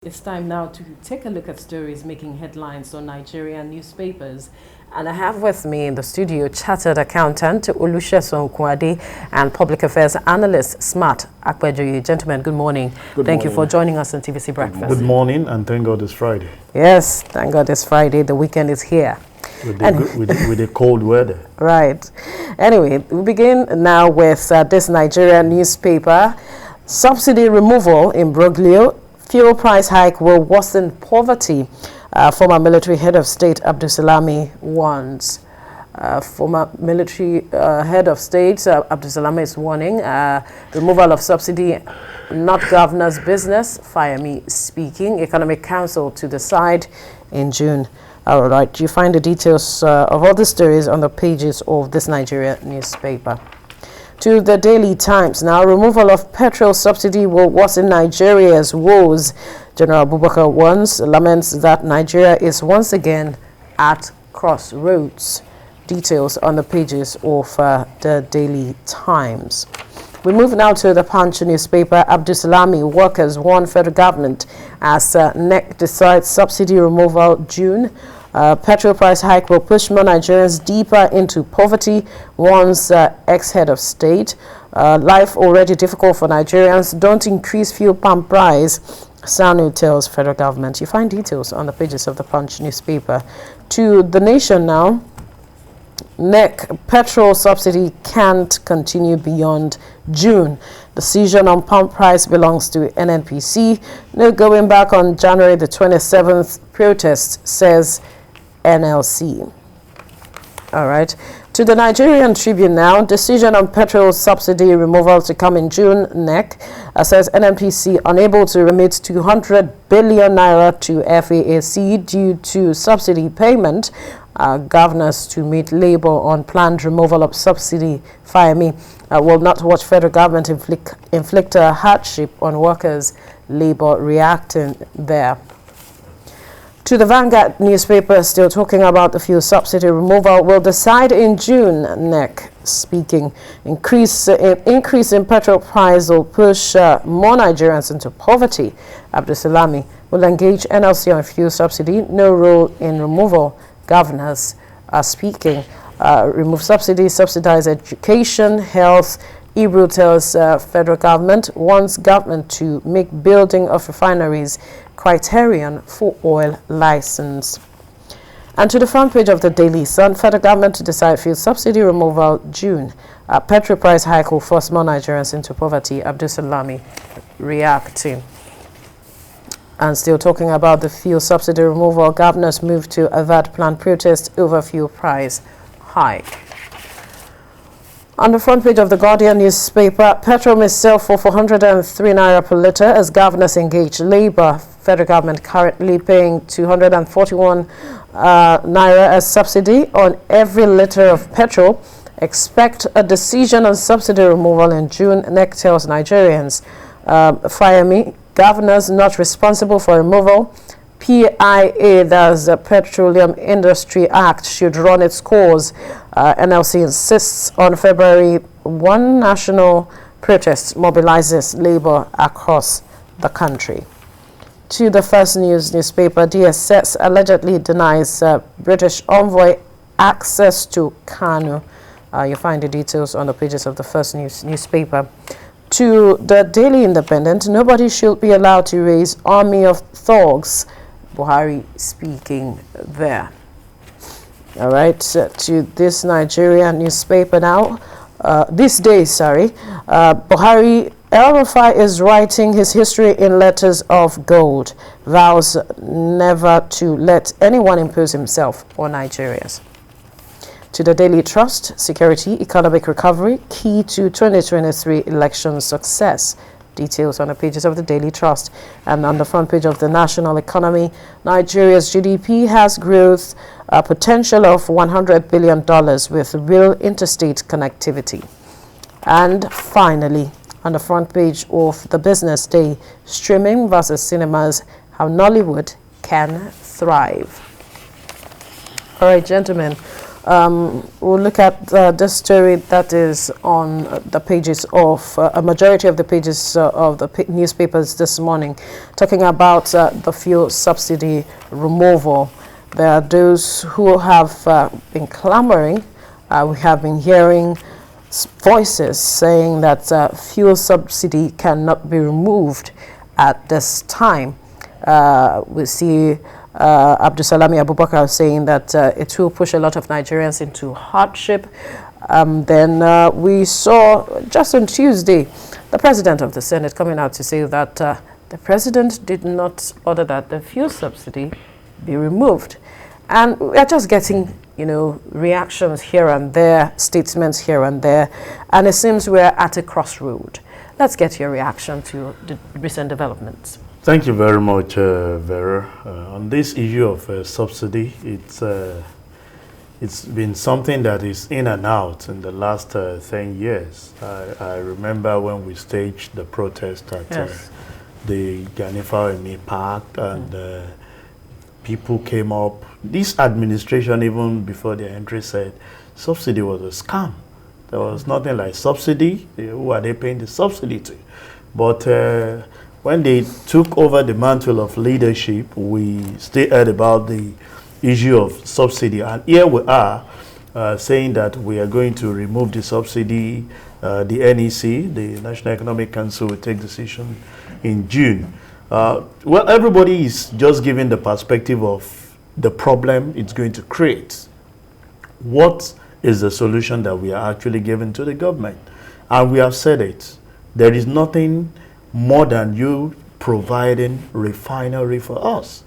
It's time now to take a look at stories making headlines on Nigerian newspapers. And I have with me in the studio Chartered Accountant Sesan Okunade and Public Affairs Analyst Smart Apejoye. Gentlemen, good morning. Thank you for joining us on TVC Breakfast. Good morning, and thank God it's Friday. Yes, thank God it's Friday. The weekend is here. With the cold weather. Right. Anyway, we begin now with this Nigerian newspaper. Subsidy removal in Broglio. Fuel price hike will worsen poverty. Former military head of state Abdulsalami warns. Former military head of state Abdulsalami is warning removal of subsidy, not governor's business. Fire me speaking. Economic Council to decide in June. All right, you find the details of all the stories on the pages of this Nigerian newspaper. To the Daily Times now, removal of petrol subsidy will worsen Nigeria's woes. General Abubakar laments that Nigeria is once again at crossroads. Details on the pages of the Daily Times. We move now to the Punch newspaper. Abdulsalami workers warn federal government as NEC decides subsidy removal June. Petrol price hike will push more Nigerians deeper into poverty, warns ex-head of state. Life already difficult for Nigerians. Don't increase fuel pump price, Sanu tells federal government. You find details on the pages of the Punch newspaper. To the Nation now. NEC petrol subsidy can't continue beyond June. Decision on pump price belongs to NNPC. No going back on January the 27th protest, says NLC. All right. To the Nigerian Tribune now. Decision on petrol subsidy removal to come in June. NEC says NNPC unable to remit 200 billion naira to FAAC due to subsidy payment. Governors to meet Labour on planned removal of subsidy. Fire me. Will not watch federal government inflict a hardship on workers. Labour reacting there. To the Vanguard newspaper, still talking about the fuel subsidy removal, will decide in June. NEC speaking. Increase in petrol price will push more Nigerians into poverty. Abdulsalami will engage NLC on fuel subsidy. No role in removal. Governors are speaking. Remove subsidy, subsidize education, health. Ibru tells federal government wants government to make building of refineries criterion for oil license. And to the front page of the Daily Sun, federal government to decide fuel subsidy removal June. Petrol price hike will force more Nigerians into poverty. Abdulsalami reacting. And still talking about the fuel subsidy removal, governors move to avert planned protest over fuel price hike. On the front page of the Guardian newspaper, petrol may sell for 403 naira per litre as governors engage Labour. Federal government currently paying 241 naira as subsidy on every litre of petrol. Expect a decision on subsidy removal in June. NEC tells Nigerians. Fire me. Governors not responsible for removal. PIA, that's the Petroleum Industry Act, should run its course. NLC insists on February 1 national protest mobilizes Labour across the country. To the First News newspaper, DSS allegedly denies British envoy access to Kanu. You find the details on the pages of the First News newspaper. To the Daily Independent, nobody should be allowed to raise army of thugs. Buhari speaking there. All right, to this Nigerian newspaper now. Buhari, El-Rufai is writing his history in letters of gold. Vows never to let anyone impose himself on Nigerians. To the Daily Trust, security, economic recovery, key to 2023 election success. Details on the pages of the Daily Trust. And on the front page of the National Economy, Nigeria's GDP has growth potential of $100 billion with real interstate connectivity. And finally, on the front page of the Business Day, streaming versus cinemas, how Nollywood can thrive. All right, gentlemen. We'll look at this story that is on the pages of a majority of the pages of the newspapers this morning, talking about the fuel subsidy removal. There are those who have been clamoring. We have been hearing voices saying that fuel subsidy cannot be removed at this time. We see Abdusalami Abubakar saying that it will push a lot of Nigerians into hardship. Then we saw just on Tuesday the President of the Senate coming out to say that the President did not order that the fuel subsidy be removed. And we are just getting, reactions here and there, statements here and there, and it seems we're at a crossroad. Let's get your reaction to the recent developments. Thank you very much, Vera. On this issue of subsidy, it's been something that is in and out in the last 10 years. I remember when we staged the protest at the Ganifa Emi Park, and people came up. This administration, even before their entry, said subsidy was a scam. There was nothing like subsidy. Who are they paying the subsidy to? But when they took over the mantle of leadership, we still heard about the issue of subsidy. And here we are saying that we are going to remove the subsidy. The NEC, the National Economic Council, will take decision in June. Well, everybody is just giving the perspective of the problem it's going to create. What is the solution that we are actually giving to the government? And we have said it. There is nothing more than you providing refinery for us.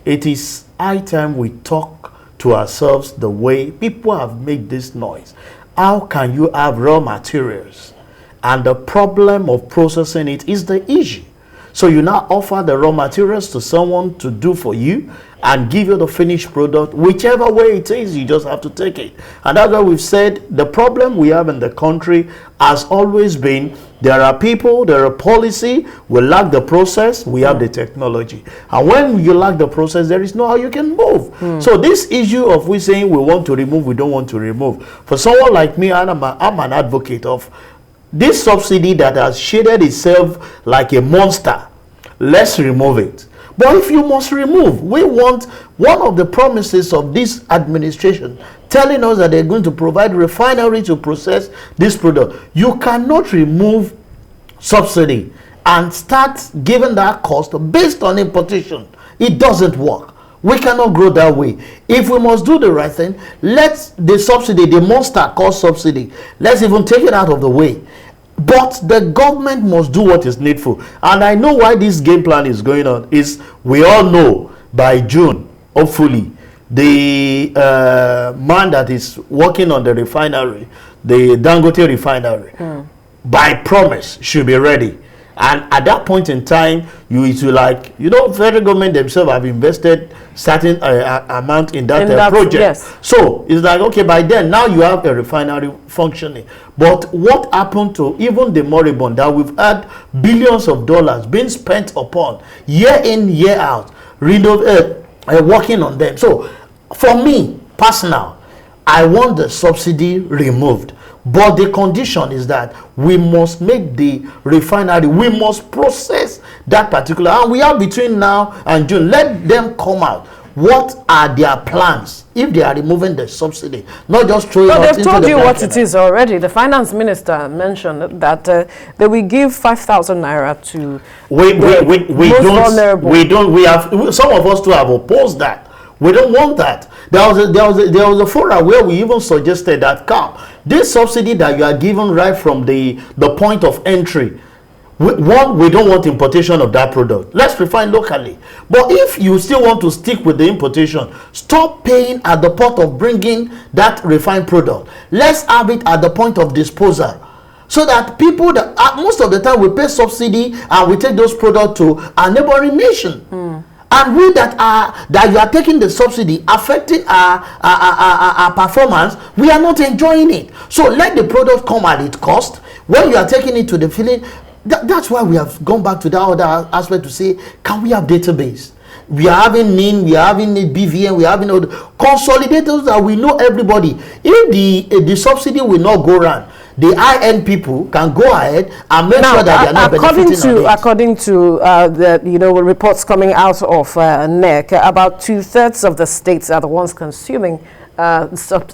It is high time we talk to ourselves the way people have made this noise. How can you have raw materials and the problem of processing it is the issue? So you now offer the raw materials to someone to do for you and give you the finished product. Whichever way it is, you just have to take it. And that's why we've said the problem we have in the country has always been there are people, there are policy, we lack the process, we have the technology. And when you lack the process, there is no how you can move. So this issue of we saying we want to remove, we don't want to remove. For someone like me, I'm an advocate of this subsidy that has shaded itself like a monster. Let's remove it. But if you must remove, we want one of the promises of this administration telling us that they're going to provide refinery to process this product. You cannot remove subsidy and start giving that cost based on importation. It doesn't work. We cannot grow that way. If we must do the right thing, let's the subsidy, the monster cost subsidy, let's even take it out of the way. But the government must do what is needful. And I know why this game plan is going on. Is we all know by June, hopefully, the man that is working on the refinery, the Dangote refinery, by promise should be ready. And at that point in time, it will federal government themselves have invested certain amount in that project. Yes. So it's like, okay, by then, now you have a refinery functioning. But what happened to even the moribund that we've had billions of dollars being spent upon year in, year out, working on them. So for me, personal, I want the subsidy removed. But the condition is that we must make the refinery, we must process that particular, and we have between now and June. Let them come out. What are their plans if they are removing the subsidy? Not just throwing it into the they've told you what it is already. The finance minister mentioned that they will give 5,000 naira to vulnerable. We have some of us too have opposed that. We don't want that. There was a forum where we even suggested that this subsidy that you are given right from the point of entry, we don't want importation of that product. Let's refine locally. But if you still want to stick with the importation, stop paying at the point of bringing that refined product. Let's have it at the point of disposal. So that people that most of the time we pay subsidy and we take those products to our neighboring nation. And we that you are taking the subsidy affecting our performance, we are not enjoying it. So let the product come at its cost. When you are taking it to the filling, that's why we have gone back to that other aspect to say, can we have database? we are having NIN, we are having BVN, we are having all the consolidators that we know everybody. If the subsidy will not go around, the high-end people can go ahead and make sure that they are not benefiting on it. According to the reports coming out of NEC, about 2/3 of the states are the ones consuming,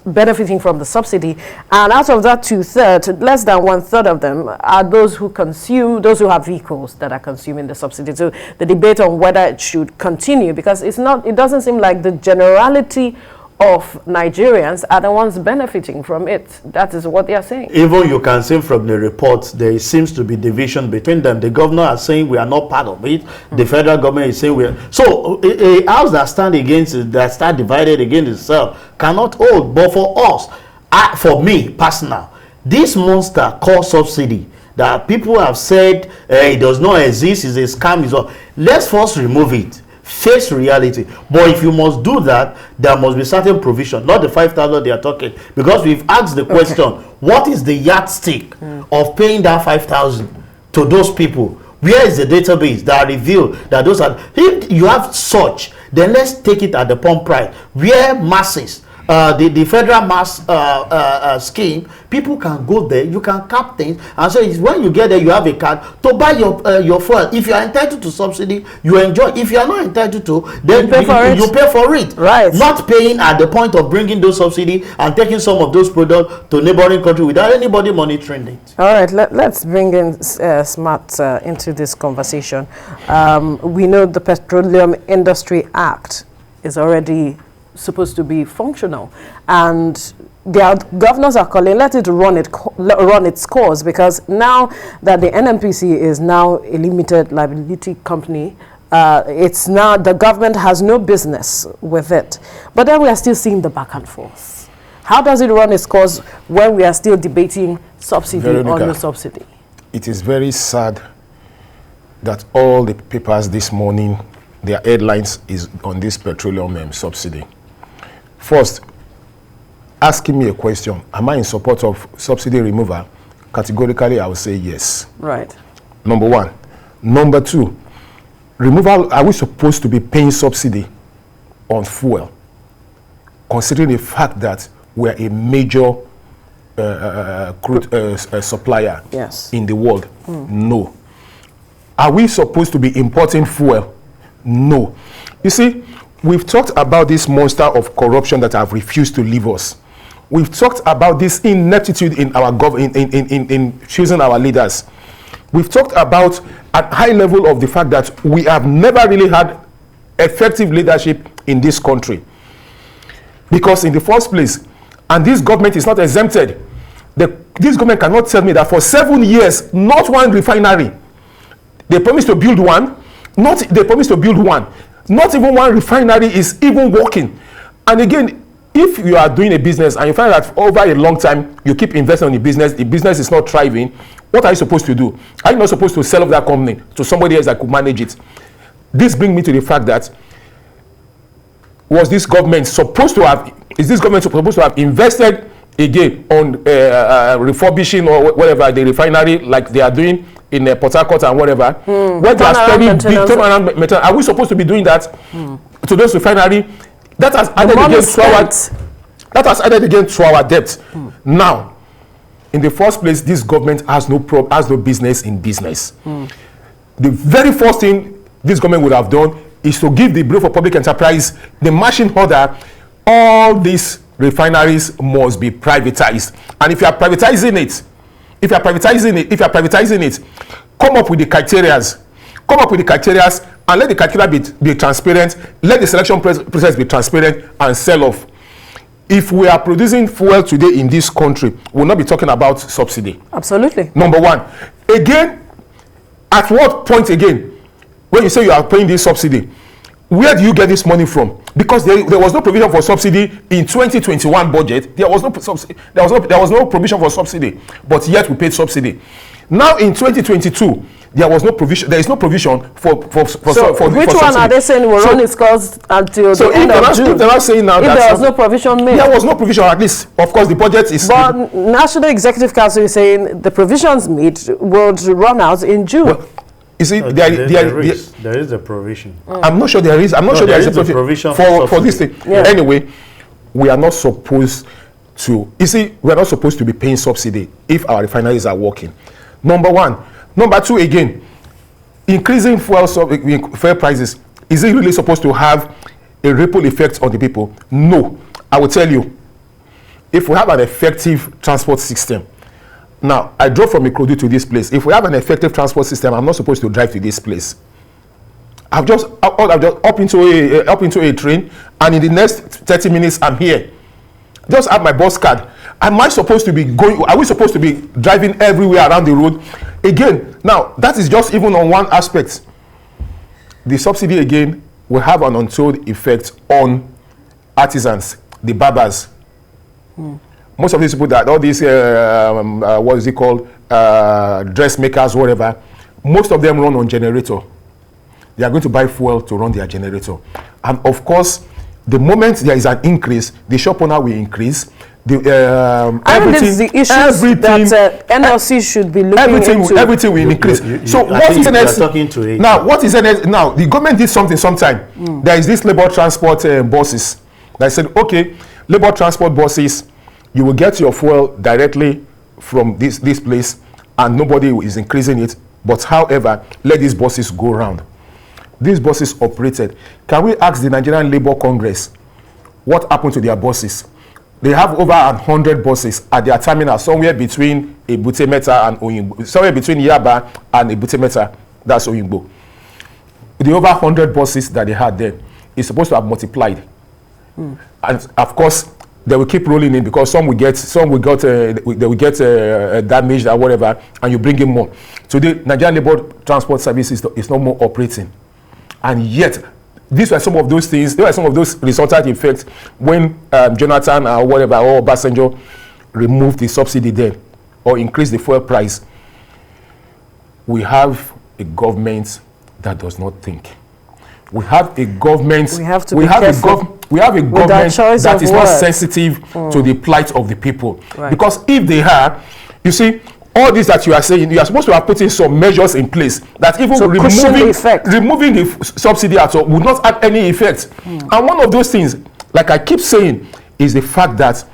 benefiting from the subsidy, and out of that 2/3, less than 1/3 of them are those who who have vehicles that are consuming the subsidy. So the debate on whether it should continue, because it doesn't seem like the generality of Nigerians are the ones benefiting from it. That is what they are saying. Even you can see from the reports, there seems to be division between them. The governor is saying we are not part of it. The federal government is saying we are. So a house that stand divided against itself cannot hold. But for us, for me personal, this monster called subsidy that people have said it does not exist, is a scam, is all. Let's first remove it. Face reality. But if you must do that, there must be certain provision, not the 5,000 they are talking, because we've asked the question, what is the yardstick of paying that 5,000 to those people? Where is the database that reveal that those are, if you have such, then let's take it at the pump price, where masses, the federal mass scheme, people can go there, you can cap things, and so it's when you get there, you have a card to buy your fuel. If you are entitled to subsidy, you enjoy. If you are not entitled to, then you pay for it. Right. Not paying at the point of bringing those subsidy and taking some of those products to neighboring country without anybody monitoring it. All right, let's bring in Smart into this conversation. We know the Petroleum Industry Act is already supposed to be functional, and their governors are calling, let it run its course, because now that the NNPC is now a limited liability company, it's now the government has no business with it. But then we are still seeing the back and forth. How does it run its course when we are still debating subsidy or no subsidy? It is very sad that all the papers this morning, their headlines is on this petroleum subsidy. First, asking me a question, am I in support of subsidy removal? Categorically, I would say yes. Right. Number one. Number two, removal, are we supposed to be paying subsidy on fuel, considering the fact that we're a major crude supplier in the world? No. Are we supposed to be importing fuel? No. You see, we've talked about this monster of corruption that have refused to leave us. We've talked about this ineptitude in our government, in choosing our leaders. We've talked about at high level of the fact that we have never really had effective leadership in this country. Because in the first place, and this government is not exempted, this government cannot tell me that for 7 years, not one refinery. They promised to build one, not even one refinery is even working. And again, if you are doing a business and you find that over a long time you keep investing in the business is not thriving, what are you supposed to do? Are you not supposed to sell off that company to somebody else that could manage it? This brings me to the fact that is this government supposed to have invested again on refurbishing or whatever the refinery like they are doing in Port Harcourt and whatever, where they are spending big turnaround maintenance? Are we supposed to be doing that to those refinery? That has added again to our debt. Now, in the first place, this government has no business in business. The very first thing this government would have done is to give the Bureau for Public Enterprise the marching order. All these refineries must be privatized, and if you are privatizing it, come up with the criteria, and let the criteria be transparent. Let the selection process be transparent and sell off. If we are producing fuel today in this country, we'll not be talking about subsidy. Absolutely. Number one. Again, at what point again, when you say you are paying this subsidy, where do you get this money from? Because there was no provision for subsidy in 2021 budget. There was no provision for subsidy, but yet we paid subsidy. Now in 2022, there is no provision for which subsidy. One are they saying will run its course until the end of June? If they're not saying now if there was no provision made. There was no provision, at least. Of course, the budget is. But National Executive Council is saying the provisions made will run out in June. Well, You see, there is a provision. I'm not sure there is. I'm not sure there is a provision for this thing. Yeah. Anyway, we are not supposed to. You see, we are not supposed to be paying subsidy if our refineries are working. Number one. Number two, again, increasing fuel prices, is it really supposed to have a ripple effect on the people? No. I will tell you, if we have an effective transport system, now I drove from Okunade to this place. If we have an effective transport system, I'm not supposed to drive to this place. I've just up into a train, and in the next 30 minutes I'm here. Just have my bus card. Am I supposed to be going? Are we supposed to be driving everywhere around the road? Again, now that is just even on one aspect. The subsidy again will have an untold effect on artisans, the barbers. Most of these people that all these what is it called, dressmakers, whatever, most of them run on generator. They are going to buy fuel to run their generator, and of course, the moment there is an increase, the shop owner will increase. Everything is the issues that NLC should be looking into. Everything will increase. So what is the next? Now, what is the next? Now, the government did something sometime. There is this labor transport buses. They said, okay, labor transport buses, you will get your fuel directly from this place, and nobody is increasing it. But however, let these buses go round. These buses operated. Can we ask the Nigerian Labour Congress what happened to their buses? They have over 100 buses at their terminal, somewhere between Ebute Metta and Oyingbo, somewhere between Yaba and Ebute Metta, that's Oyingbo. The over 100 buses that they had there is supposed to have multiplied. And of course, they will keep rolling in because they will get damaged or whatever, and you bring in more. Today, Nigerian Labour Transport Service is no more operating. And yet, these were some of those things, there were some of those resultant effects when Jonathan or whatever, or Obasanjo removed the subsidy there or increased the fuel price. We have a government that does not think. We have a government, we have a government that is not sensitive to the plight of the people. Right. Because if they are, you see, all this that you are saying, you are supposed to have put in some measures in place that even removing the subsidy at all would not have any effect. And one of those things, like I keep saying, is the fact that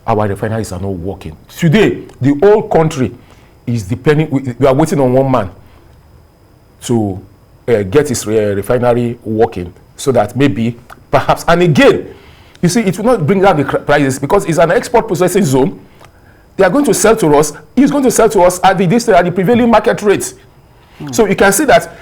our refineries are not working. Today, the whole country is depending, we are waiting on one man to get his refinery working so that maybe, perhaps, and again, you see, it will not bring down the prices because it's an export processing zone. They are going to sell to us. He's going to sell to us at the prevailing market rate. So you can see that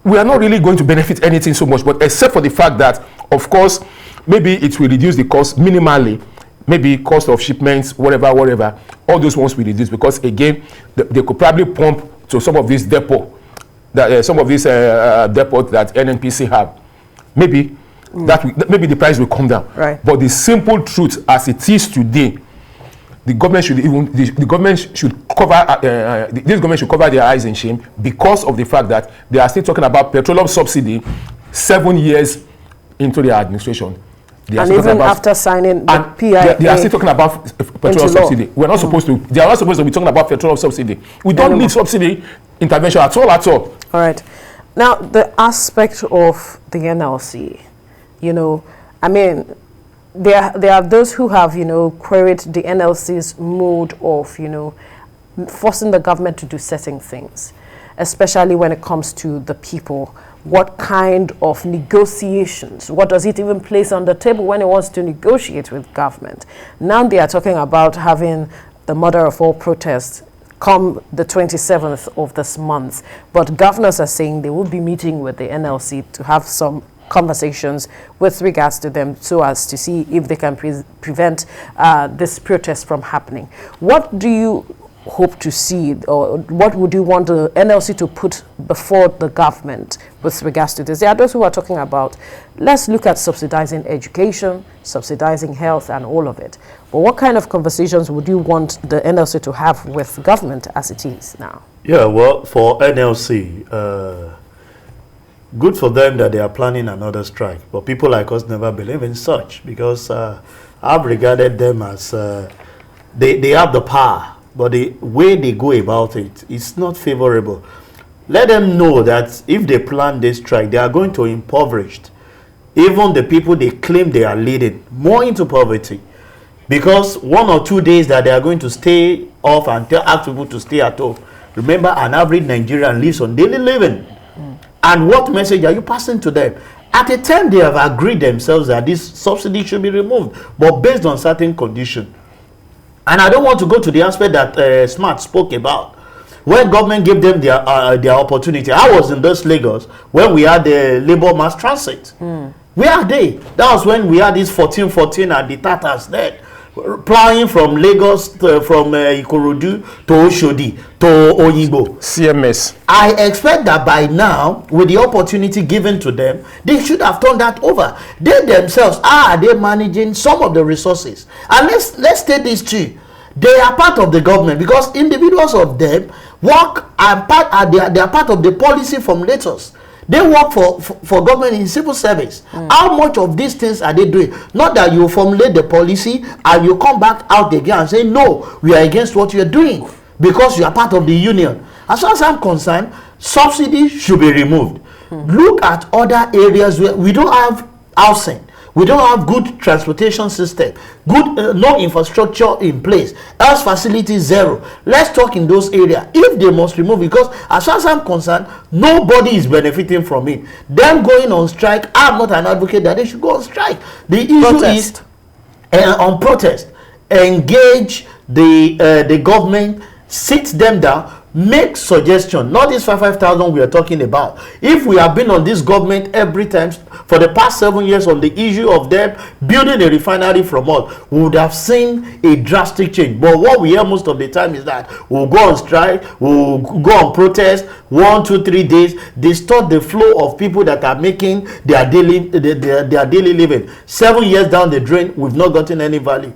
we are not really going to benefit anything so much, but except for the fact that, of course, maybe it will reduce the cost minimally, maybe cost of shipments, whatever, all those ones will reduce because, again, they could probably pump to some of these depots that NNPC have. Maybe maybe the price will come down. Right. But the simple truth as it is today, the government should cover their eyes in shame because of the fact that they are still talking about petroleum subsidy 7 years into their administration. And even after signing the PIA, they are still talking about petroleum subsidy. We're not supposed to. They are not supposed to be talking about petroleum subsidy. We don't need subsidy intervention at all. All right. Now the aspect of the NLC, I mean. There are those who have, queried the NLC's mode of, forcing the government to do certain things, especially when it comes to the people. What kind of negotiations? What does it even place on the table when it wants to negotiate with government? Now they are talking about having the mother of all protests come the 27th of this month. But governors are saying they will be meeting with the NLC to have some conversations with regards to them so as to see if they can prevent this protest from happening. What do you hope to see, or what would you want the NLC to put before the government with regards to this? There are those who are talking about, let's look at subsidizing education, subsidizing health and all of it. But what kind of conversations would you want the NLC to have with government as it is now? Yeah, well, for NLC, good for them that they are planning another strike, but people like us never believe in such because I've regarded them as they have the power, but the way they go about it is not favorable. let them know that if they plan this strike, they are going to impoverish even the people they claim they are leading more into poverty, because 1 or 2 days that they are going to stay off and ask people to stay at home. Remember, an average Nigerian lives on daily living. And what message are you passing to them? At a time they have agreed themselves that this subsidy should be removed, but based on certain conditions. And I don't want to go to the aspect that Smart spoke about, when government gave them their opportunity. I was in this Lagos when we had the labor mass transit. Where are they? That was when we had this 1414 and the Tatars there, plowing from Lagos from Ikorodu to Oshodi to Oyigbo. CMS. I expect that by now, with the opportunity given to them, they should have turned that over. They themselves, are they managing some of the resources? And let's take this too. They are part of the government, because individuals of them work and they are part of the policy formulators. They work for government in civil service. How much of these things are they doing? Not that you formulate the policy and you come back out again and say, no, we are against what you are doing because you are part of the union. As far as I'm concerned, subsidy should be removed. Look at other areas where we don't have housing. We don't have good transportation system, good no infrastructure in place, health facility zero. Let's talk in those areas. If they must remove, because as far as I'm concerned, nobody is benefiting from it. Them going on strike, I'm not an advocate that they should go on strike. The issue is on protest. Engage the government, sit them down, make suggestion. Not this 5,000 we are talking about. If we have been on this government every time for the past 7 years on the issue of them building a refinery from us, we would have seen a drastic change. But what we hear most of the time is that we'll go on strike, we'll go on protest, 1, 2, 3 days, distort the flow of people that are making their daily living. 7 years down the drain, we've not gotten any value.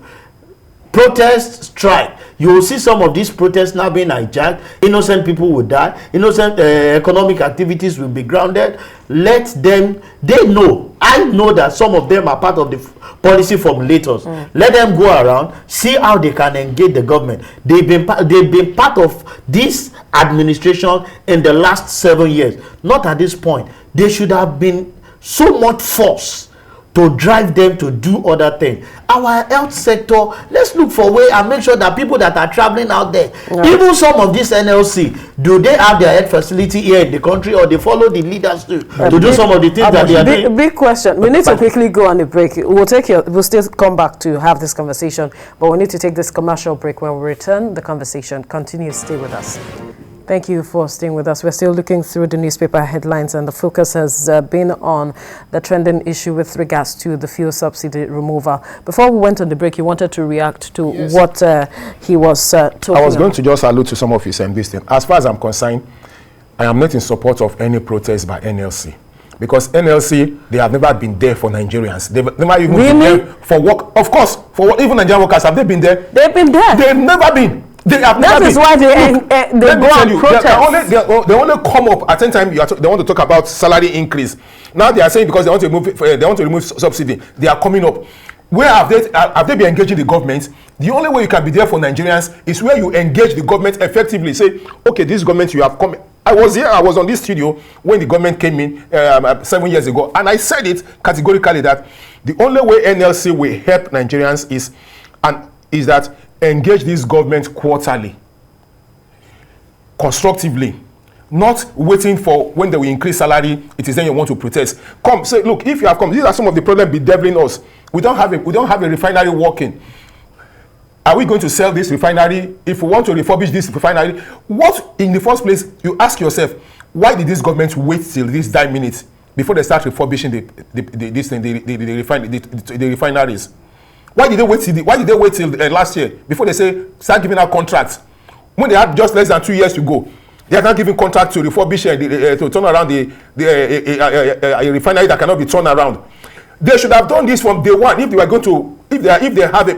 Protest, strike. You will see some of these protests now being hijacked. Innocent people will die. Innocent economic activities will be grounded. Let them, they know. I know that some of them are part of the policy formulators. Let them go around, see how they can engage the government. They've been part of this administration in the last 7 years. Not at this point. They should have been so much force to drive them to do other things. Our health sector, let's look for a way and make sure that people that are traveling out there, even some of this NLC, do they have their health facility here in the country, or they follow the leaders to do some of the things that they are doing? Big question. We need to quickly go on a break. We'll still come back to have this conversation, but we need to take this commercial break. When we return, the conversation continues. Stay with us. Thank you for staying with us. We're still looking through the newspaper headlines, and the focus has been on the trending issue with regards to the fuel subsidy removal. Before we went on the break, you wanted to react to what he was talking about. I was going to just allude to some of his this thing. As far as I'm concerned, I am not in support of any protest by NLC. Because NLC, they have never been there for Nigerians. They've never even been there for work. Of course, for what, even Nigerian workers, have they been there? They've been there. They've never been. That is why they go on protest. They only come up at 10 times. They want to talk about salary increase. Now they are saying because they want to remove subsidy, they are coming up. Where have they been engaging the government? The only way you can be there for Nigerians is where you engage the government effectively. Say, okay, this government, you have come. I was here. I was on this studio when the government came in 7 years ago, and I said it categorically that the only way NLC will help Nigerians is that engage this government quarterly, constructively, not waiting for when they will increase salary. It is then you want to protest. Come, say, look, if you have come, these are some of the problems bedeviling us. We don't have a refinery working. Are we going to sell this refinery? If we want to refurbish this refinery, what in the first place, you ask yourself, why did this government wait till this 9 minutes before they start refurbishing the refineries? Why did they wait till last year before they start giving out contracts? When they have just less than 2 years to go, they are not giving contracts to refurbish to turn around a refinery that cannot be turned around. They should have done this from day one. If they were going to, if they have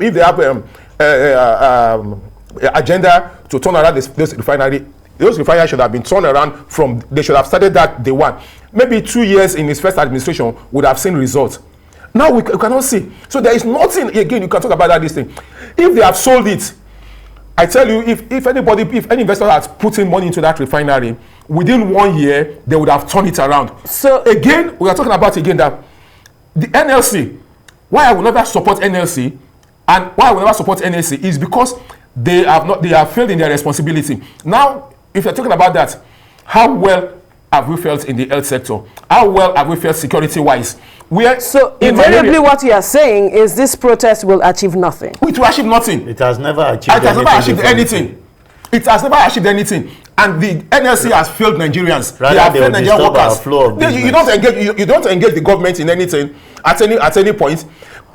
agenda to turn around this refinery, those refineries should have been turned around from. They should have started that day one. Maybe 2 years in his first administration would have seen results. Now we cannot see. So there is nothing, again, you can talk about this thing. If they have sold it, I tell you, if any investor has put in money into that refinery, within 1 year, they would have turned it around. So again, we are talking about again that the NLC, why I will never support NLC, and why I will never support NLC is because they have failed in their responsibility. Now, if you're talking about that, how well have we felt in the health sector? How well have we felt security-wise? So invariably what you are saying is this protest will achieve nothing. It will achieve nothing. It has never achieved anything. It has never achieved anything. It has never achieved anything. And the NLC has failed Nigerians. Rather, they have failed Nigerian workers. You don't engage the government in anything at any point.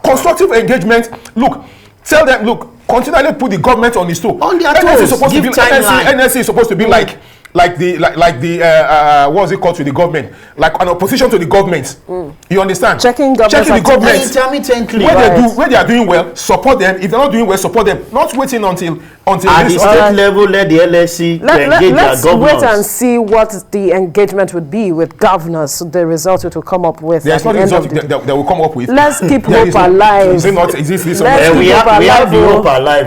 Constructive engagement. Look, tell them, look, continually put the government on the stool. On their toes. NLC is supposed to be like the what's it called to the government, like an opposition to the government. You understand? Checking the government intermittently. Where they are doing well, support them. If they're not doing well, support them. Not waiting until at the state level, let the LSC engage their governors. Let's wait and see what the engagement would be with governors. The result it will come up with. There's not the result they will come up with. Let's keep hope alive. We have the hope alive.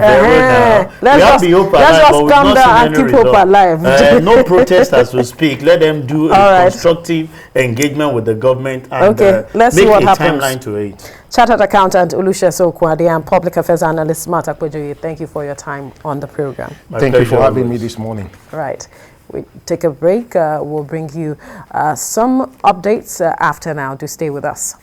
Let's just calm down and keep hope alive. No protest as we speak. Let them do a constructive engagement with the government and let's see what happens. Timeline to it. Chartered accountant Olusegun Okunade and public affairs analyst Apejoye, thank you for your time on the program. Thank you for having me this morning. Right. We take a break. We'll bring you some updates after now. Do stay with us.